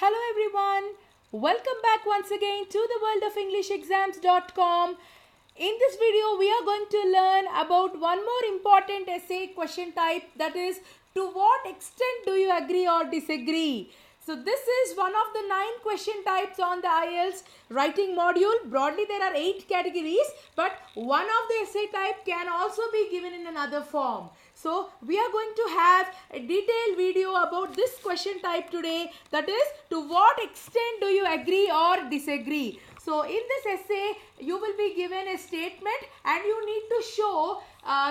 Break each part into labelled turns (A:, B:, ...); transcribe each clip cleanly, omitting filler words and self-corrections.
A: Hello everyone, welcome back once again to the WORLDOFENGLISHEXAMS.com. In this video, we are going to learn about one more important essay question type, that is, to what extent do you agree or disagree? So this is one of the 9 question types on the IELTS writing module. Broadly, there are 8 categories, but one of the essay type can also be given in another form. So we are going to have a detailed video about this question type today, that is, to what extent do you agree or disagree? So in this essay, you will be given a statement and you need to show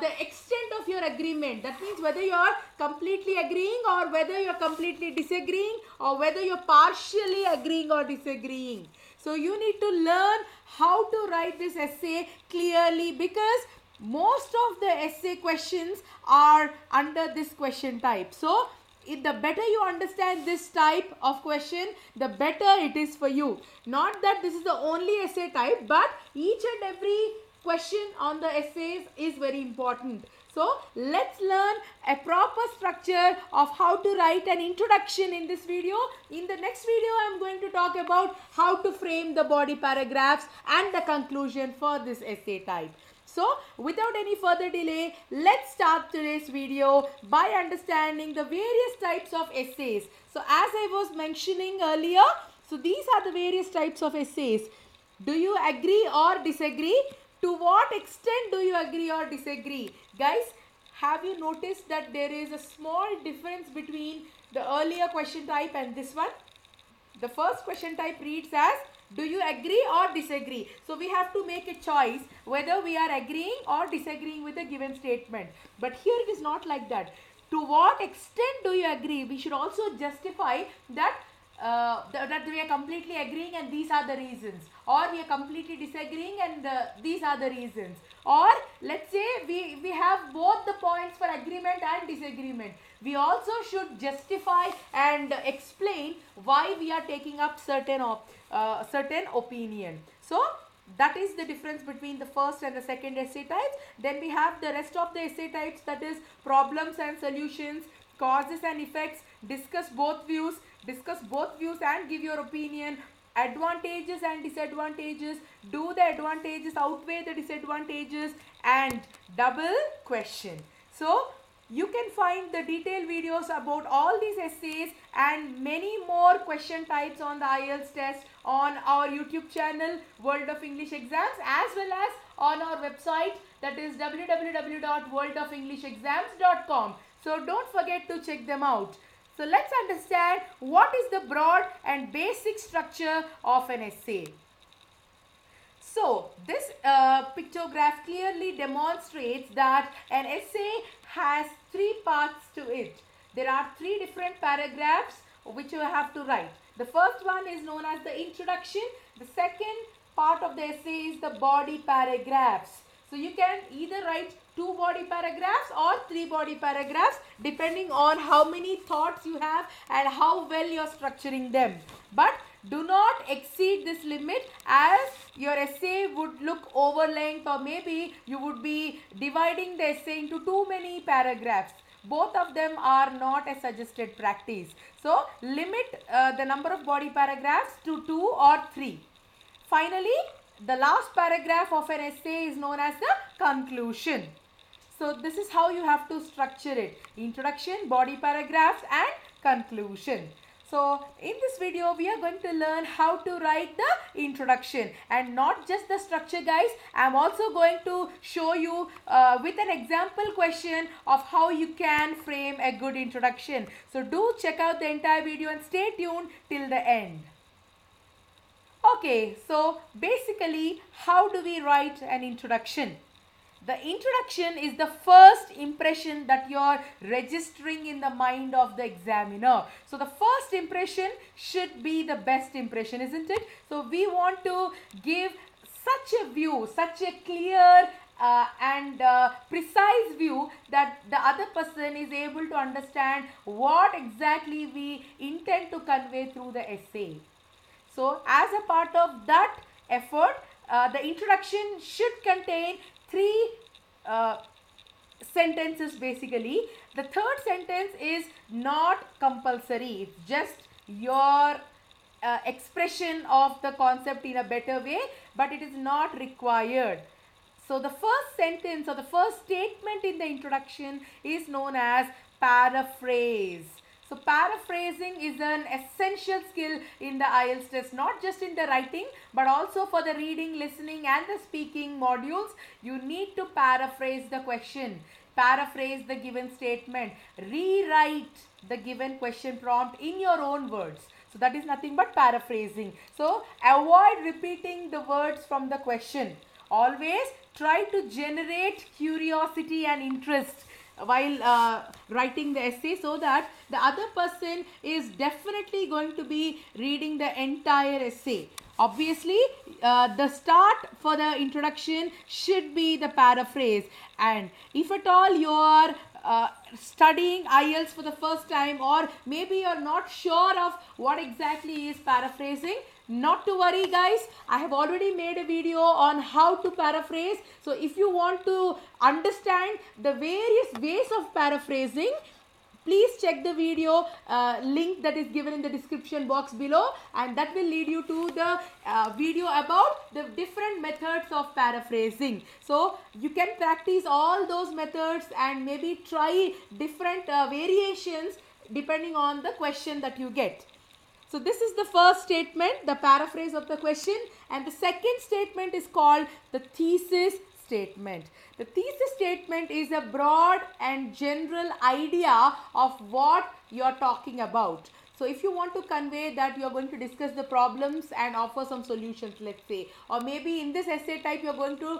A: the extent of your agreement. That means whether you are completely agreeing or whether you are completely disagreeing or whether you are partially agreeing or disagreeing. So you need to learn how to write this essay clearly, because most of the essay questions are under this question type. So the better you understand this type of question, the better it is for you. Not that this is the only essay type, but each and every question on the essays is very important. So let's learn a proper structure of how to write an introduction in this video. In the next video, I am going to talk about how to frame the body paragraphs and the conclusion for this essay type. So without any further delay, let's start today's video by understanding the various types of essays. So as I was mentioning earlier, so these are the various types of essays. Do you agree or disagree? To what extent do you agree or disagree? Guys, have you noticed that there is a small difference between the earlier question type and this one? The first question type reads as, do you agree or disagree? So we have to make a choice whether we are agreeing or disagreeing with a given statement. But here it is not like that. To what extent do you agree? We should also justify that that we are completely agreeing and these are the reasons, or we are completely disagreeing and these are the reasons, or let's say we have both the points for agreement and disagreement. We also should justify and explain why we are taking up certain opinion. So that is the difference between the first and the second essay types. Then we have the rest of the essay types, that is problems and solutions, causes and effects, discuss both views and give your opinion, advantages and disadvantages, do the advantages outweigh the disadvantages, and double question. So you can find the detailed videos about all these essays and many more question types on the IELTS test on our YouTube channel World of English Exams, as well as on our website, that is www.worldofenglishexams.com. So don't forget to check them out. So let's understand what is the broad and basic structure of an essay. So this pictograph clearly demonstrates that an essay has 3 parts to it. There are 3 different paragraphs which you have to write. The first one is known as the introduction. The second part of the essay is the body paragraphs. So you can either write 2 body paragraphs or 3 body paragraphs, depending on how many thoughts you have and how well you are structuring them. But do not exceed this limit, as your essay would look over length, or maybe you would be dividing the essay into too many paragraphs. Both of them are not a suggested practice. So limit the number of body paragraphs to 2 or 3. Finally, the last paragraph of an essay is known as the conclusion. So this is how you have to structure it: introduction, body paragraphs, and conclusion. So in this video, we are going to learn how to write the introduction, and not just the structure, guys. I am also going to show you with an example question of how you can frame a good introduction. So do check out the entire video and stay tuned till the end. Okay, so basically, how do we write an introduction? The introduction is the first impression that you are registering in the mind of the examiner. So the first impression should be the best impression, isn't it? So we want to give such a view, such a clear and precise view that the other person is able to understand what exactly we intend to convey through the essay. So as a part of that effort, the introduction should contain 3 sentences basically. The third sentence is not compulsory. It's just your expression of the concept in a better way, but it is not required. So the first sentence or the first statement in the introduction is known as paraphrase. So paraphrasing is an essential skill in the IELTS test, not just in the writing but also for the reading, listening and the speaking modules. You need to paraphrase the question, paraphrase the given statement, rewrite the given question prompt in your own words. So that is nothing but paraphrasing. So avoid repeating the words from the question. Always try to generate curiosity and interest while writing the essay, so that the other person is definitely going to be reading the entire essay. Obviously, the start for the introduction should be the paraphrase, and if at all you are studying IELTS for the first time, or maybe you're not sure of what exactly is paraphrasing, not to worry guys, I have already made a video on how to paraphrase. So if you want to understand the various ways of paraphrasing, please check the video link that is given in the description box below, and that will lead you to the video about the different methods of paraphrasing. So you can practice all those methods and maybe try different variations depending on the question that you get. So this is the first statement, the paraphrase of the question, and the second statement is called the thesis statement. The thesis statement is a broad and general idea of what you are talking about. So if you want to convey that you are going to discuss the problems and offer some solutions, let's say, or maybe in this essay type you are going to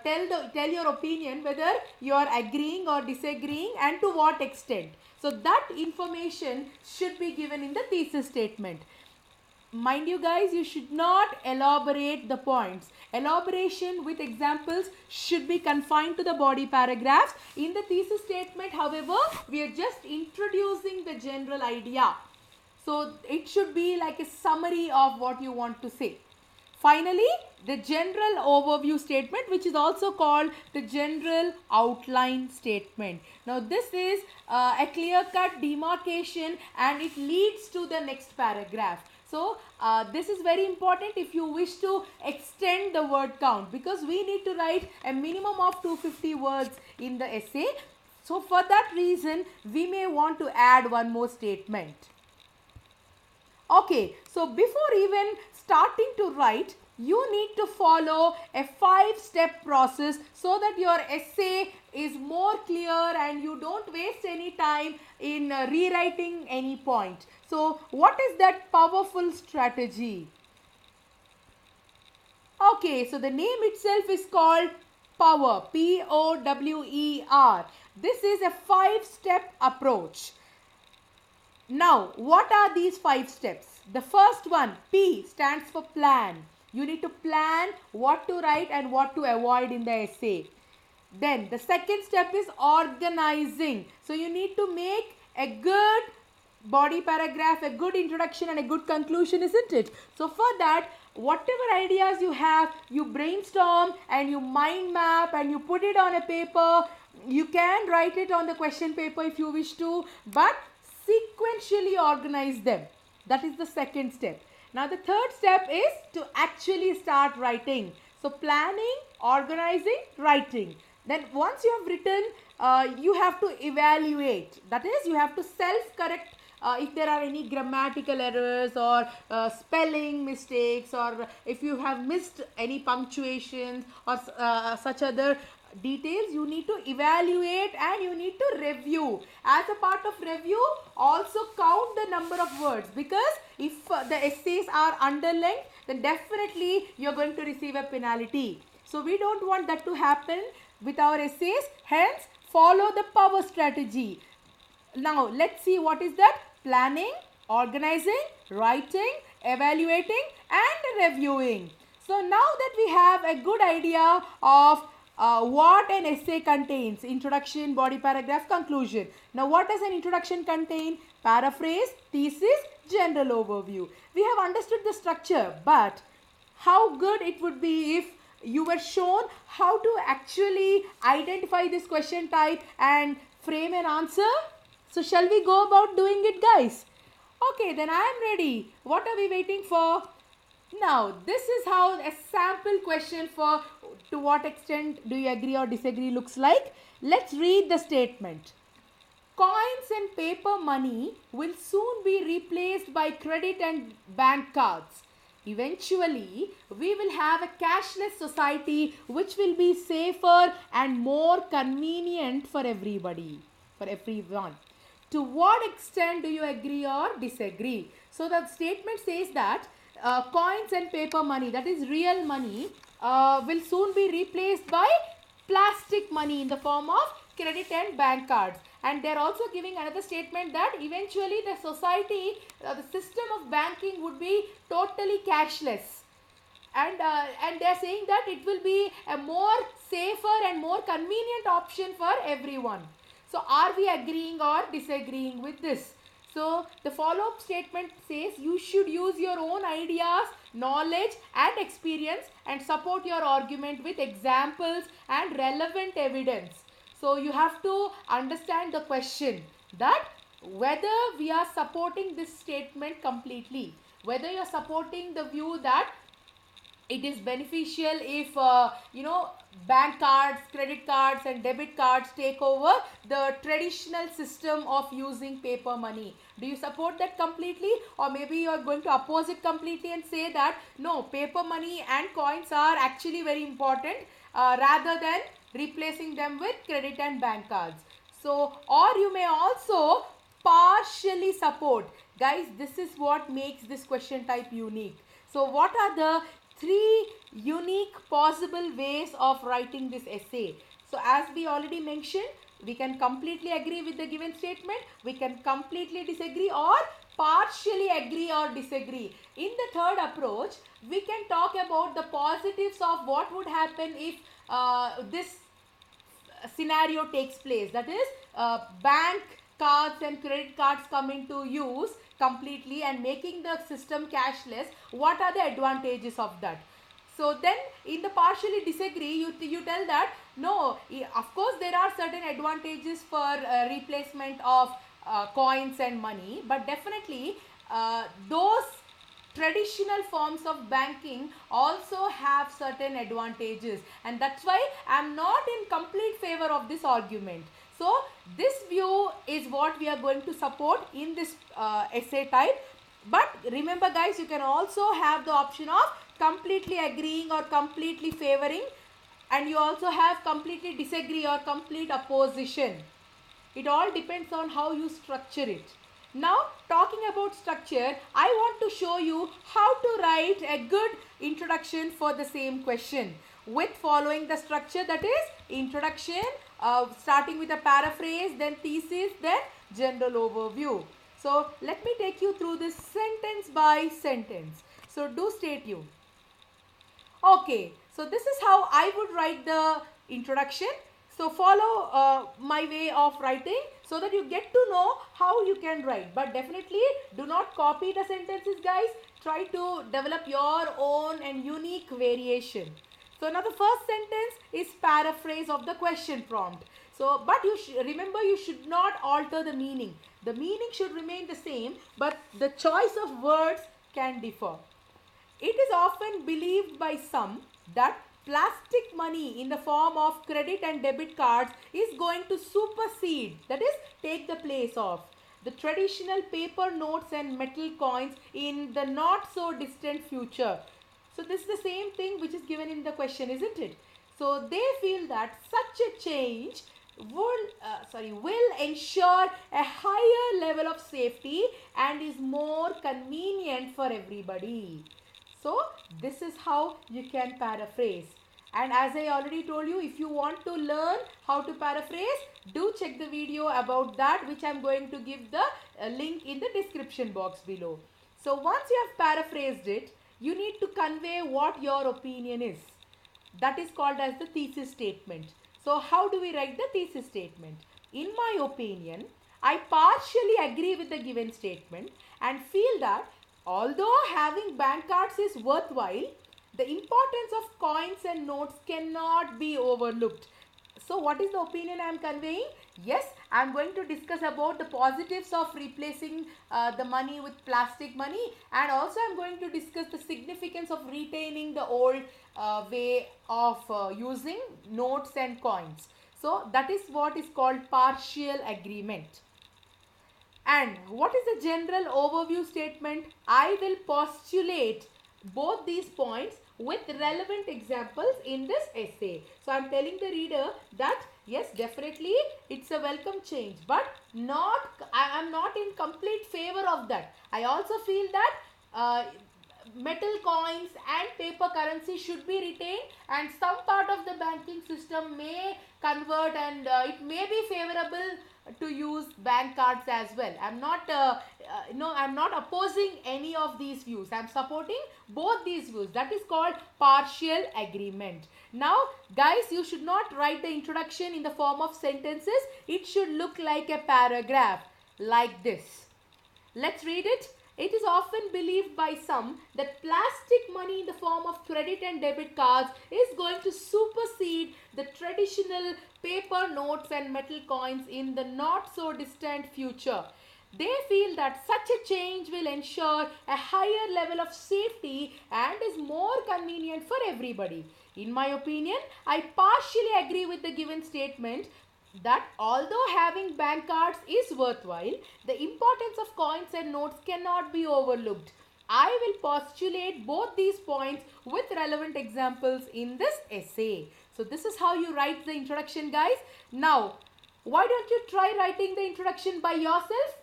A: tell your opinion whether you are agreeing or disagreeing and to what extent. So that information should be given in the thesis statement. Mind you guys, you should not elaborate the points. Elaboration with examples should be confined to the body paragraphs. In the thesis statement, however, we are just introducing the general idea. So it should be like a summary of what you want to say. Finally, the general overview statement, which is also called the general outline statement. Now this is a clear-cut demarcation and it leads to the next paragraph. So this is very important if you wish to extend the word count, because we need to write a minimum of 250 words in the essay. So for that reason, we may want to add one more statement. Okay, so before even starting to write, you need to follow a 5-step process so that your essay is more clear and you don't waste any time in rewriting any point. So what is that powerful strategy? Okay, so the name itself is called POWER, P-O-W-E-R. This is a 5-step approach. Now, what are these 5 steps? The first one, P, stands for plan. You need to plan what to write and what to avoid in the essay. Then the second step is organizing. So you need to make a good body paragraph, a good introduction and a good conclusion, isn't it? So for that, whatever ideas you have, you brainstorm and you mind map and you put it on a paper. You can write it on the question paper if you wish to, but sequentially organize them. That is the second step. Now the third step is to actually start writing. So planning, organizing, writing. Then once you have written, you have to evaluate. That is, you have to self-correct if there are any grammatical errors or spelling mistakes, or if you have missed any punctuations or such other details. You need to evaluate and you need to review. As a part of review, also count the number of words, because if the essays are underlined, then definitely you are going to receive a penalty. So we don't want that to happen with our essays. Hence, follow the POWER strategy. Now let's see what is that. Planning, organizing, writing, evaluating and reviewing. So now that we have a good idea of what an essay contains: introduction, body paragraph, conclusion. Now what does an introduction contain? Paraphrase, thesis, general overview. We have understood the structure, but how good it would be if you were shown how to actually identify this question type and frame an answer. So shall we go about doing it, guys? Okay, then I am ready. What are we waiting for? Now, this is how a sample question for to what extent do you agree or disagree looks like. Let's read the statement. Coins and paper money will soon be replaced by credit and bank cards. Eventually, we will have a cashless society which will be safer and more convenient for everybody, for everyone. To what extent do you agree or disagree? So the statement says that coins and paper money, that is real money, will soon be replaced by plastic money in the form of credit and bank cards. And they're also giving another statement that eventually the society, the system of banking would be totally cashless. And they're saying that it will be a more safer and more convenient option for everyone. So are we agreeing or disagreeing with this? So the follow-up statement says you should use your own ideas, knowledge and experience and support your argument with examples and relevant evidence. So you have to understand the question that whether we are supporting this statement completely, whether you are supporting the view that it is beneficial if bank cards, credit cards and debit cards take over the traditional system of using paper money. Do you support that completely, or maybe you are going to oppose it completely and say that no, paper money and coins are actually very important rather than replacing them with credit and bank cards? So, or you may also partially support. Guys, this is what makes this question type unique. So what are the three unique possible ways of writing this essay? So as we already mentioned, we can completely agree with the given statement, we can completely disagree or partially agree or disagree. In the third approach, we can talk about the positives of what would happen if this scenario takes place, that is bank cards and credit cards come into use completely and making the system cashless. What are the advantages of that? So then in the partially disagree, you tell that no, of course there are certain advantages for replacement of coins and money, but definitely those traditional forms of banking also have certain advantages, and that's why I'm not in complete favor of this argument. So this view is what we are going to support in this essay type. But remember guys, you can also have the option of completely agreeing or completely favoring, and you also have completely disagree or complete opposition. It all depends on how you structure it. Now, talking about structure, I want to show you how to write a good introduction for the same question with following the structure, that is introduction, starting with a paraphrase, then thesis, then general overview. So, let me take you through this sentence by sentence. So, do stay tuned. Okay, so this is how I would write the introduction. So follow my way of writing so that you get to know how you can write. But definitely do not copy the sentences guys. Try to develop your own and unique variation. So now the first sentence is paraphrase of the question prompt. So but you remember, you should not alter the meaning. The meaning should remain the same, but the choice of words can differ. It is often believed by some that plastic money in the form of credit and debit cards is going to supersede, that is take the place of, the traditional paper notes and metal coins in the not so distant future. So this is the same thing which is given in the question, isn't it? So they feel that such a change will ensure a higher level of safety and is more convenient for everybody. So this is how you can paraphrase. And as I already told you, if you want to learn how to paraphrase, do check the video about that, which I am going to give the link in the description box below. So once you have paraphrased it, you need to convey what your opinion is. That is called as the thesis statement. So how do we write the thesis statement? In my opinion, I partially agree with the given statement and feel that although having bank cards is worthwhile, the importance of coins and notes cannot be overlooked. So what is the opinion I am conveying? Yes, I am going to discuss about the positives of replacing the money with plastic money, and also I am going to discuss the significance of retaining the old way of using notes and coins. So that is what is called partial agreement. And what is the general overview statement? I will postulate both these points with relevant examples in this essay. So I am telling the reader that yes, definitely it's a welcome change, but I am not in complete favor of that. I also feel that metal coins and paper currency should be retained, and some part of the banking system may convert, and it may be favorable to use bank cards as well. I'm not no, I'm not opposing any of these views. I'm supporting both these views. That is called partial agreement. Now guys, you should not write the introduction in the form of sentences. It should look like a paragraph like this. Let's read it. It is often believed by some that plastic money in the form of credit and debit cards is going to supersede the traditional paper notes and metal coins in the not so distant future. They feel that such a change will ensure a higher level of safety and is more convenient for everybody. In my opinion, I partially agree with the given statement that although having bank cards is worthwhile, the importance of coins and notes cannot be overlooked. I will postulate both these points with relevant examples in this essay. So this is how you write the introduction, guys. Now, why don't you try writing the introduction by yourself?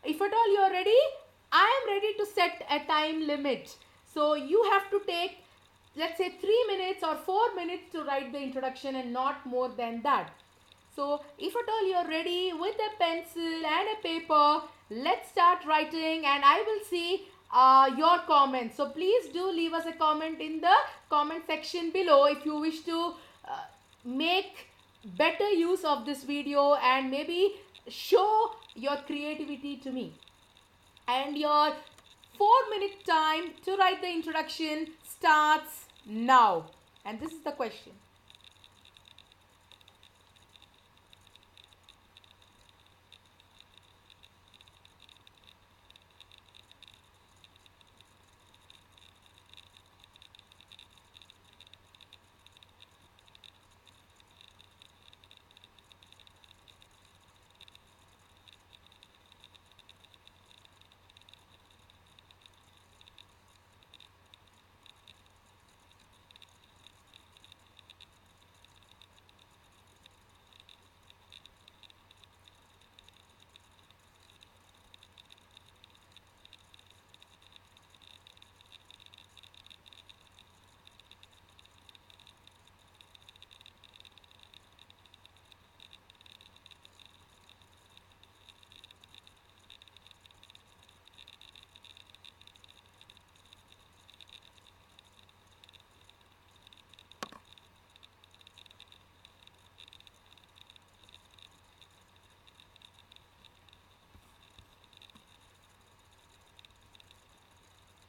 A: If at all you are ready, I am ready to set a time limit. So you have to take, let's say, 3 minutes or 4 minutes to write the introduction, and not more than that. So if at all you are ready with a pencil and a paper, let's start writing, and I will see your comments. So please do leave us a comment in the comment section below if you wish to make better use of this video and maybe show your creativity to me. And your 4-minute time to write the introduction starts now. And this is the question.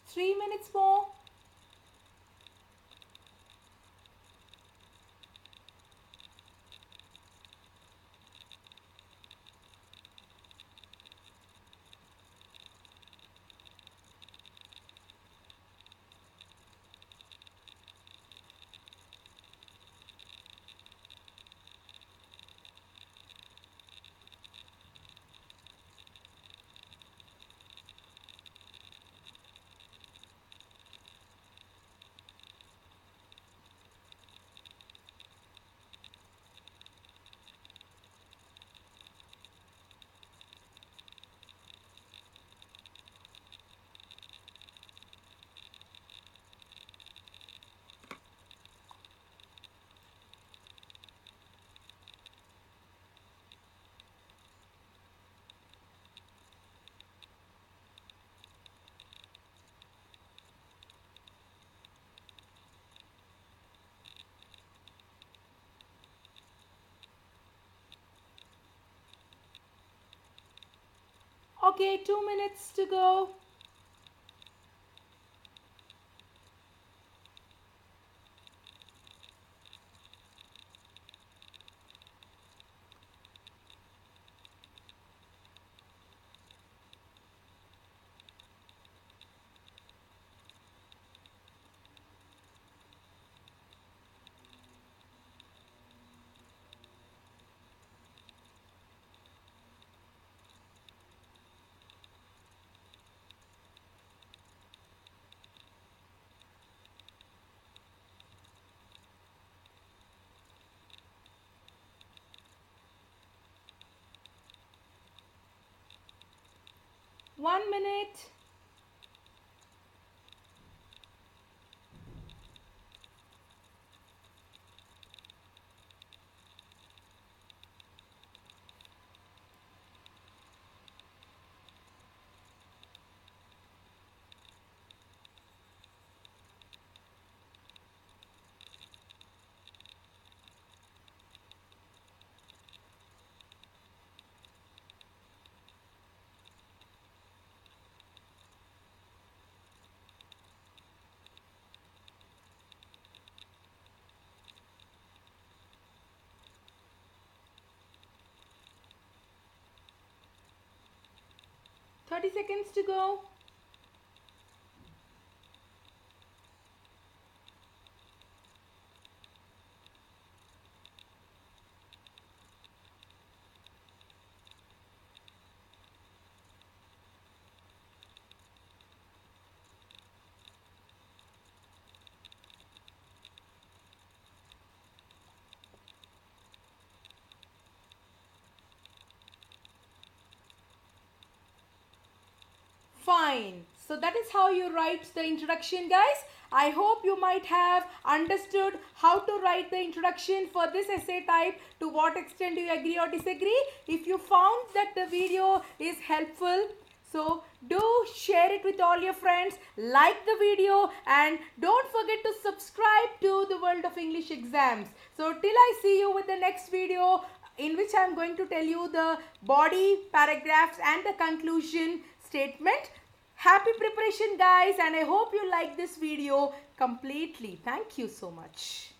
A: Three minutes more. Okay, 2 minutes to go. 1 minute. Thirty seconds to go. Fine. So that is how you write the introduction, guys. I hope you might have understood how to write the introduction for this essay type. To what extent do you agree or disagree? If you found that the video is helpful, so do share it with all your friends, like the video, and don't forget to subscribe to the World of English Exams. So till I see you with the next video, in which I am going to tell you the body, paragraphs and the conclusion statement. Happy preparation, guys, and I hope you like this video completely. Thank you so much.